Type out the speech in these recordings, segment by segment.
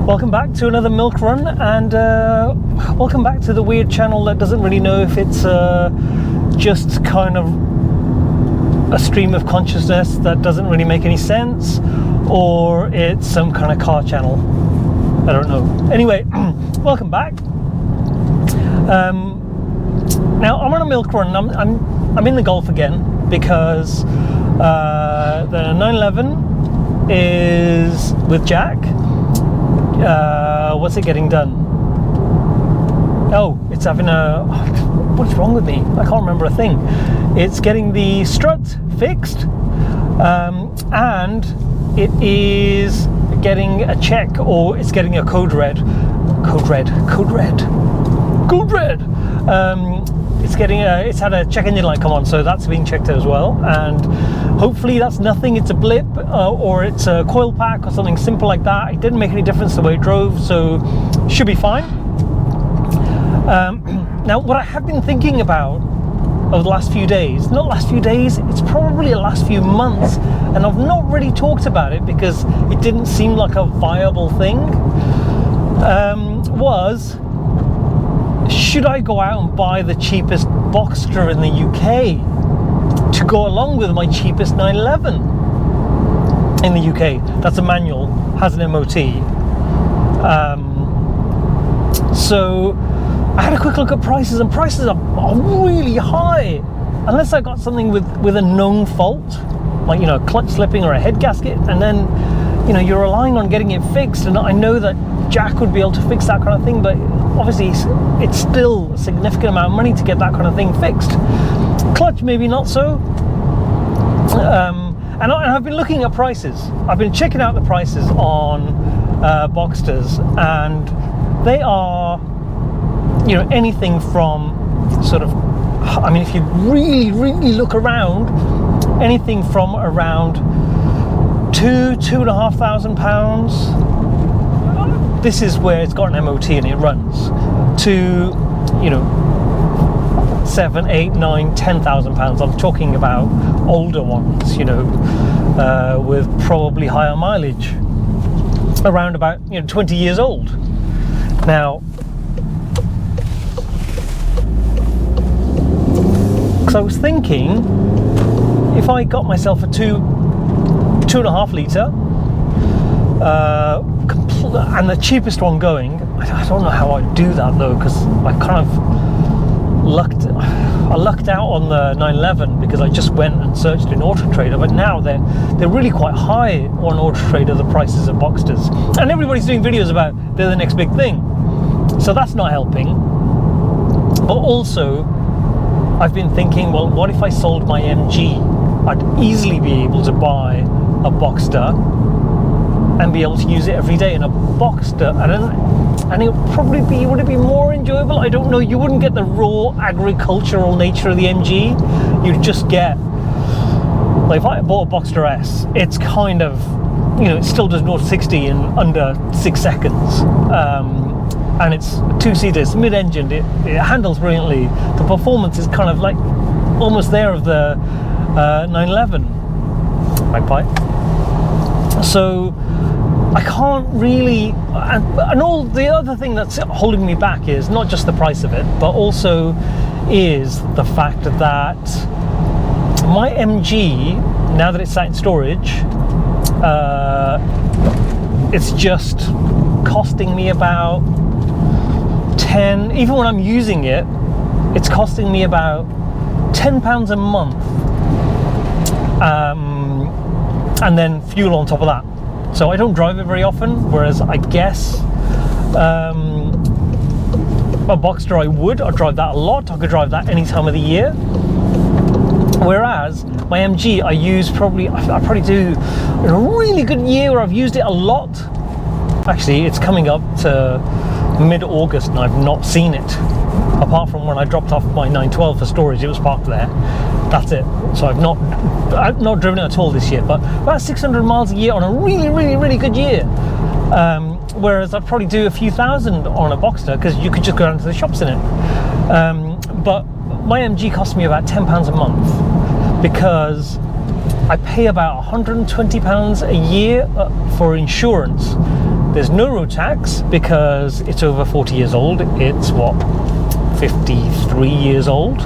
Welcome back to another milk run, and welcome back to the weird channel that doesn't really know if it's just kind of a stream of consciousness that doesn't really make any sense, or it's some kind of car channel. I don't know. Anyway, welcome back. Now I'm on a milk run. I'm in the Golf again because the 911 is with Jack. What's it getting done? Oh, it's having a... What's wrong with me? I can't remember a thing. It's getting the strut fixed, and it is getting a check, or it's getting a code red. It's had a check engine light come on, so that's being checked as well, and hopefully that's nothing. It's a blip, or it's a coil pack or something simple like that. It didn't make any difference the way it drove, so should be fine. Now, what I have been thinking about over the last few days, not last few days, it's probably the last few months, and I've not really talked about it because it didn't seem like a viable thing, was, should I go out and buy the cheapest Boxster in the UK to go along with my cheapest 911 in the UK? That's a manual, has an MOT. So I had a quick look at prices, and prices are really high, unless I got something with a known fault, like, you know, clutch slipping or a head gasket, and then, you know, you're relying on getting it fixed. And I know that Jack would be able to fix that kind of thing, but obviously it's still a significant amount of money to get that kind of thing fixed. Clutch maybe not so. And I've been looking at prices. I've been checking out the prices on Boxsters, and they are, you know, anything from sort of, I mean, if you really look around, anything from around £2,500. This is where it's got an MOT and it runs, to, you know, £7,000, £8,000, £9,000, £10,000. I'm talking about older ones, you know, with probably higher mileage, around about, you know, 20 years old. Now, because I was thinking, if I got myself a 2.5 litre, and the cheapest one going, I don't know how I'd do that though, because I kind of lucked out on the 911 because I just went and searched in Auto Trader, but now they're really quite high on Auto Trader, the prices of Boxsters, and everybody's doing videos about they're the next big thing, so that's not helping. But also, I've been thinking, well, what if I sold my MG? I'd easily be able to buy a Boxster and be able to use it every day in a Boxster, and it would probably be, would it be more enjoyable? I don't know. You wouldn't get the raw agricultural nature of the MG. You'd just get, like, if I bought a Boxster S, it's kind of, you know, it still does 0 to 60 in under 6 seconds, and it's a 2-seater, it's mid-engined, it handles brilliantly. The performance is kind of like almost there of the 911 Magpie. So I can't really, and all the other thing that's holding me back is not just the price of it, but also is the fact that my MG, now that it's sat in storage, it's just costing me about 10, even when I'm using it, it's costing me about £10 a month, and then fuel on top of that. So I don't drive it very often, whereas I guess a Boxster I'd drive that a lot. I could drive that any time of the year. Whereas my MG, I probably do, in a really good year where I've used it a lot. Actually, it's coming up to mid-August and I've not seen it. Apart from when I dropped off my 912 for storage, it was parked there. That's it. So I've not driven it at all this year, but about 600 miles a year on a really good year. Whereas I'd probably do a few thousand on a Boxster because you could just go down to the shops in it. But my MG cost me about £10 a month because I pay about £120 a year for insurance There's no road tax because it's over 40 years old. It's what, 53 years old.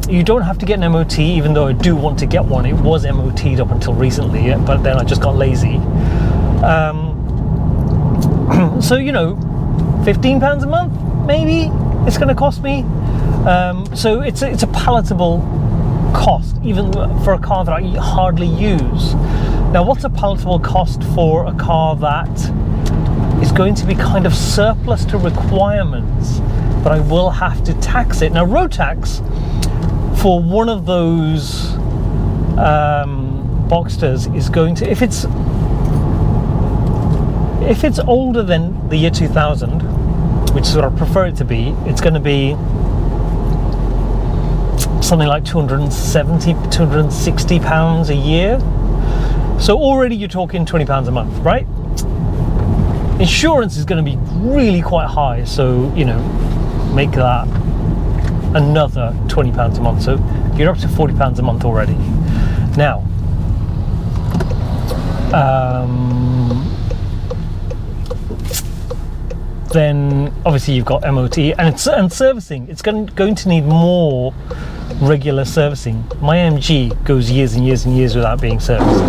You don't have to get an MOT, even though I do want to get one. It was MOT'd up until recently, but then I just got lazy. So, you know, £15 a month, maybe it's going to cost me. So it's a palatable cost, even for a car that I hardly use. Now, what's a palatable cost for a car that is going to be kind of surplus to requirements, but I will have to tax it? Now, road tax for one of those Boxsters is going to, if it's older than the year 2000, which is what I prefer it to be, it's going to be something like £260 a year. So already you're talking £20 a month, right? Insurance is going to be really quite high, so, you know, make that another £20 a month. So you're up to £40 a month already. Now, then obviously you've got MOT and servicing. It's going to need more regular servicing. My MG goes years and years and years without being serviced.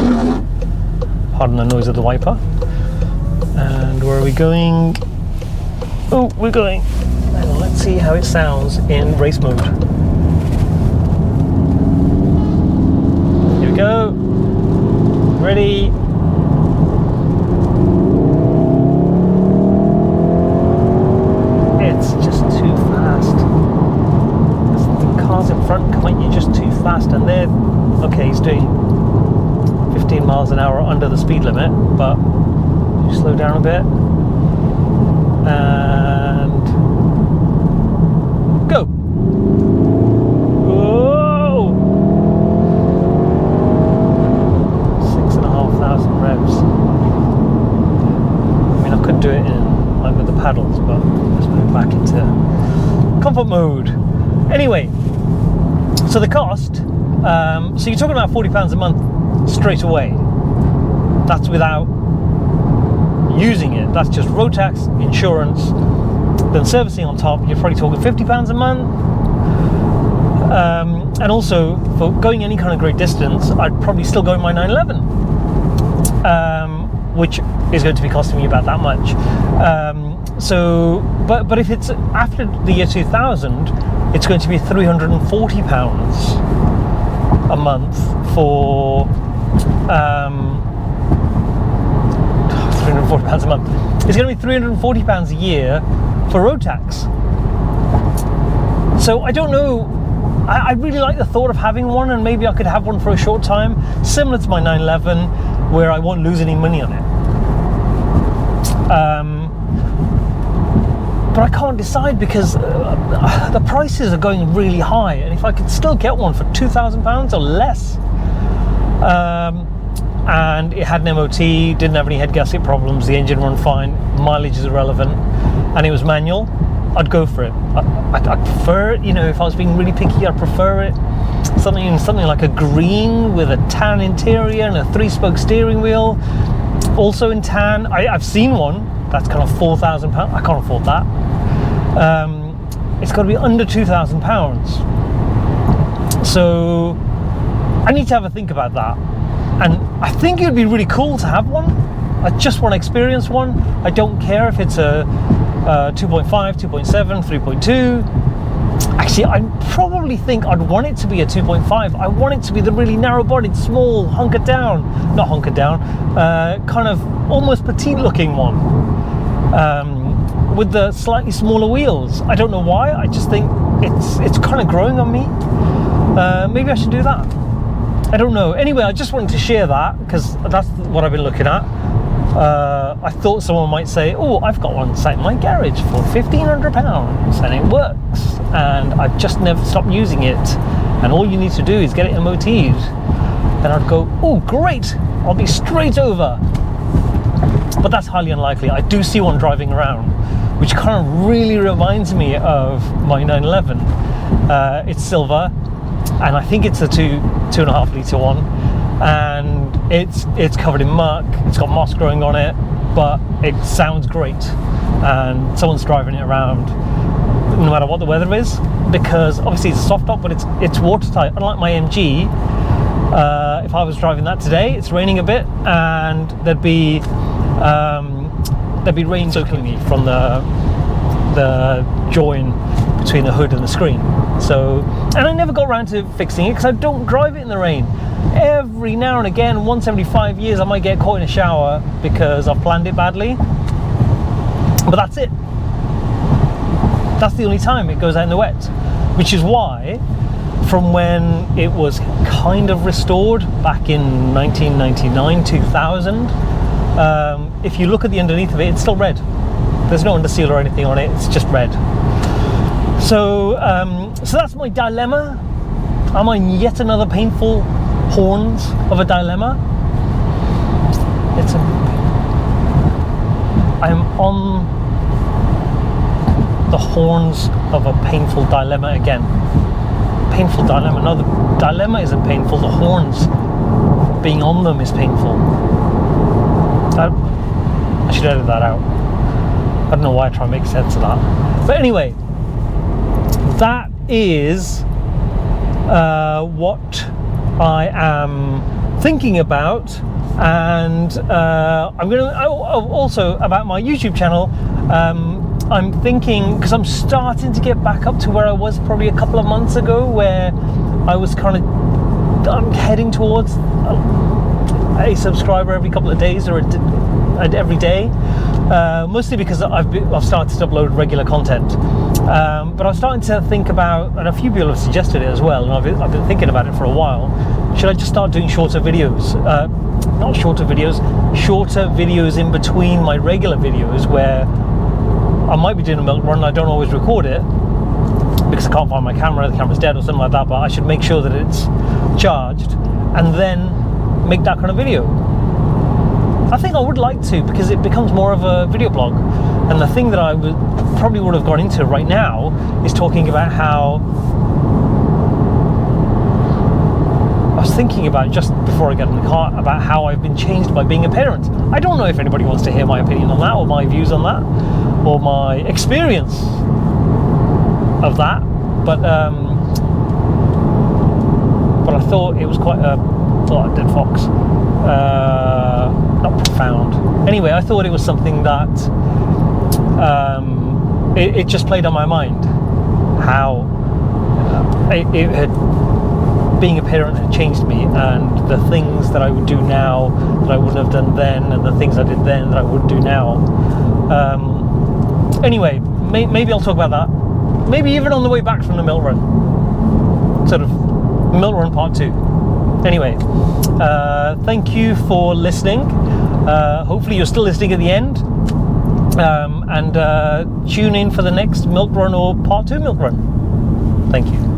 Pardon the noise of the wiper. And where are we going? Oh, we're going. And let's see how it sounds in race mode. Here we go. Ready. It's just too fast. The cars in front come at you just too fast, and they're okay. He's doing 15 miles an hour under the speed limit, but you slow down a bit and go. Whoa! 6,500 revs. I mean, I could do it in like with the paddles, but let's put it back into comfort mode. Anyway, so the cost. So you're talking about £40 a month straight away. That's without using it. That's just road tax, insurance, then servicing on top. You're probably talking £50 a month. And also for going any kind of great distance, I'd probably still go in my 911, which is going to be costing me about that much. So, but if it's after the year 2000, it's going to be £340 a month for £340 a month. It's going to be £340 a year for road tax. So I don't know. I really like the thought of having one, and maybe I could have one for a short time, similar to my 911, where I won't lose any money on it. But I can't decide because the prices are going really high, and if I could still get one for £2,000 or less, and it had an MOT, didn't have any head gasket problems, the engine run fine, mileage is irrelevant, and it was manual, I'd go for it. I'd prefer it, you know, if I was being really picky, I'd prefer it something like a green with a tan interior and a 3-spoke steering wheel, also in tan. I've seen one that's kind of £4,000. I can't afford that. It's got to be under £2,000. So I need to have a think about that. And I think it would be really cool to have one. I just want to experience one. I don't care if it's a 2.5, 2.7, 3.2. Actually, I probably think I'd want it to be a 2.5. I want it to be the really narrow-bodied, small, hunkered down, kind of almost petite-looking one, with the slightly smaller wheels. I don't know why. I just think it's kind of growing on me. Maybe I should do that. I don't know. Anyway, I just wanted to share that because that's what I've been looking at. I thought someone might say, oh, I've got one sat in my garage for £1,500 and it works, and I've just never stopped using it, and all you need to do is get it MOT'd. And I'd go, oh great, I'll be straight over. But that's highly unlikely. I do see one driving around, which kind of really reminds me of my 911. It's silver, and I think it's a 2.5 litre one, and it's covered in muck. It's got moss growing on it. but it sounds great, and someone's driving it around no matter what the weather is, because obviously it's a soft top, but it's watertight. Unlike my MG, if I was driving that today, it's raining a bit, and there'd be rain soaking me from the join between the hood and the screen. So, and I never got around to fixing it because I don't drive it in the rain. Every now and again, once every 5 years, I might get caught in a shower because I've planned it badly, but that's it. That's the only time it goes out in the wet, which is why from when it was kind of restored back in 1999, 2000, if you look at the underneath of it, it's still red. There's no underseal or anything on it, it's just red. So, so that's my dilemma. Am I in yet another painful horns of a dilemma? I'm on the horns of a painful dilemma again. Painful dilemma. No, the dilemma isn't painful. The horns, being on them, is painful. I should edit that out. I don't know why I try and make sense of that. But anyway, that is what I am thinking about, and I'm going to also about my YouTube channel. I'm thinking, because I'm starting to get back up to where I was probably a couple of months ago, where I was I'm heading towards a subscriber every couple of days, or every day, mostly because I've started to upload regular content. But I'm starting to think about, and a few people have suggested it as well, and I've been thinking about it for a while. Should I just start doing shorter videos? Not shorter videos, shorter videos in between my regular videos, where I might be doing a milk run, I don't always record it because I can't find my camera, the camera's dead or something like that, but I should make sure that it's charged and then make that kind of video. I think I would like to, because it becomes more of a video blog. And the thing that I probably would have gone into right now is talking about how I was thinking about, just before I get in the car, about how I've been changed by being a parent. I don't know if anybody wants to hear my opinion on that, or my views on that, or my experience of that, but I thought it was quite dead fox. Not profound. Anyway, I thought it was something that it just played on my mind, how being a parent had changed me, and the things that I would do now that I wouldn't have done then, and the things I did then that I wouldn't do now. Anyway, maybe I'll talk about that. Maybe even on the way back from the milk run. Sort of milk run part 2. Anyway, thank you for listening. Hopefully you're still listening at the end. And tune in for the next milk run or part 2 milk run. Thank you.